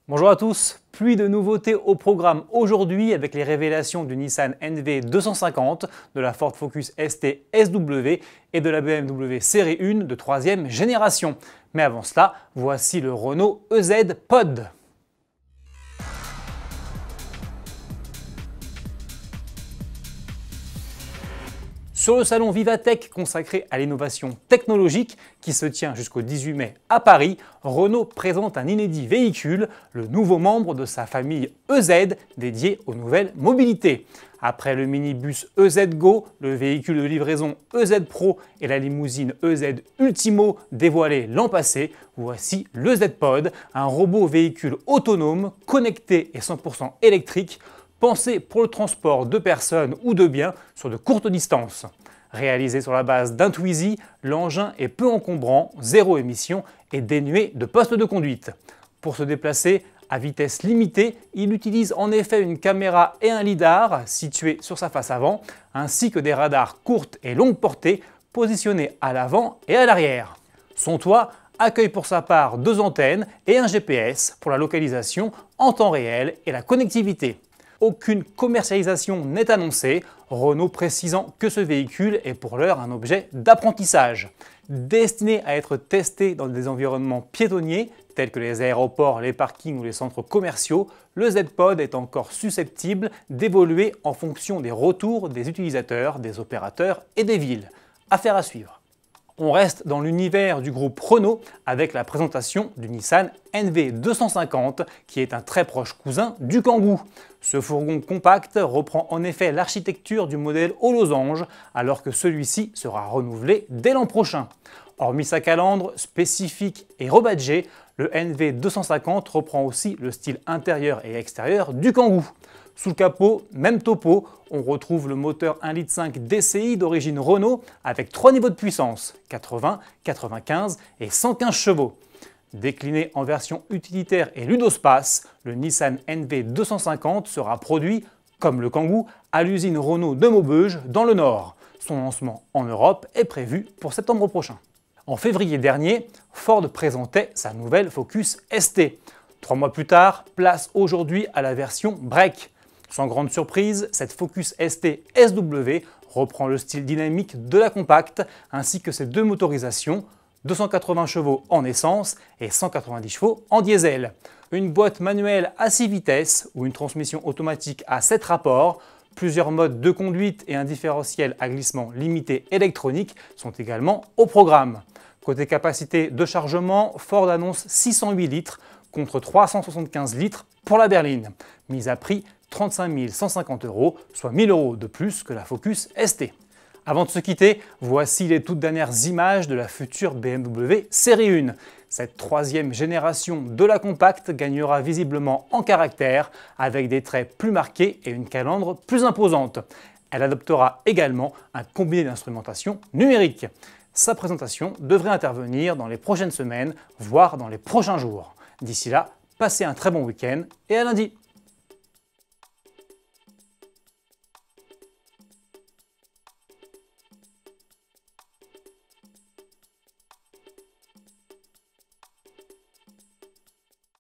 Bonjour à tous, pluie de nouveautés au programme aujourd'hui avec les révélations du Nissan NV250, de la Ford Focus ST SW et de la BMW Série 1 de 3e génération. Mais avant cela, voici le Renault EZ Pod. Sur le salon Vivatech consacré à l'innovation technologique qui se tient jusqu'au 18 mai à Paris, Renault présente un inédit véhicule, le nouveau membre de sa famille EZ dédié aux nouvelles mobilités. Après le minibus EZ Go, le véhicule de livraison EZ Pro et la limousine EZ Ultimo dévoilée l'an passé, voici le Z Pod, un robot véhicule autonome, connecté et 100% électrique, pensé pour le transport de personnes ou de biens sur de courtes distances. Réalisé sur la base d'un Twizy, l'engin est peu encombrant, zéro émission et dénué de poste de conduite. Pour se déplacer à vitesse limitée, il utilise en effet une caméra et un lidar situés sur sa face avant, ainsi que des radars courtes et longue portée positionnés à l'avant et à l'arrière. Son toit accueille pour sa part 2 antennes et un GPS pour la localisation en temps réel et la connectivité. Aucune commercialisation n'est annoncée, Renault précisant que ce véhicule est pour l'heure un objet d'apprentissage. Destiné à être testé dans des environnements piétonniers, tels que les aéroports, les parkings ou les centres commerciaux, le Z-Pod est encore susceptible d'évoluer en fonction des retours des utilisateurs, des opérateurs et des villes. Affaire à suivre. On reste dans l'univers du groupe Renault avec la présentation du Nissan NV250 qui est un très proche cousin du Kangoo. Ce fourgon compact reprend en effet l'architecture du modèle au losange alors que celui-ci sera renouvelé dès l'an prochain. Hormis sa calandre spécifique et rebadgée, le NV250 reprend aussi le style intérieur et extérieur du Kangoo. Sous le capot, même topo, on retrouve le moteur 1,5 litre DCI d'origine Renault avec 3 niveaux de puissance, 80, 95 et 115 chevaux. Décliné en version utilitaire et ludospace, le Nissan NV250 sera produit, comme le Kangoo, à l'usine Renault de Maubeuge dans le Nord. Son lancement en Europe est prévu pour septembre prochain. En février dernier, Ford présentait sa nouvelle Focus ST. 3 mois plus tard, place aujourd'hui à la version Break. Sans grande surprise, cette Focus ST SW reprend le style dynamique de la compacte ainsi que ses 2 motorisations, 280 chevaux en essence et 190 chevaux en diesel. Une boîte manuelle à 6 vitesses ou une transmission automatique à 7 rapports, plusieurs modes de conduite et un différentiel à glissement limité électronique sont également au programme. Côté capacité de chargement, Ford annonce 608 litres contre 375 litres pour la berline, mise à prix 35 150 €, soit 1 000 € de plus que la Focus ST. Avant de se quitter, voici les toutes dernières images de la future BMW Série 1. Cette 3e génération de la compacte gagnera visiblement en caractère avec des traits plus marqués et une calandre plus imposante. Elle adoptera également un combiné d'instrumentation numérique. Sa présentation devrait intervenir dans les prochaines semaines, voire dans les prochains jours. D'ici là, passez un très bon week-end et à lundi.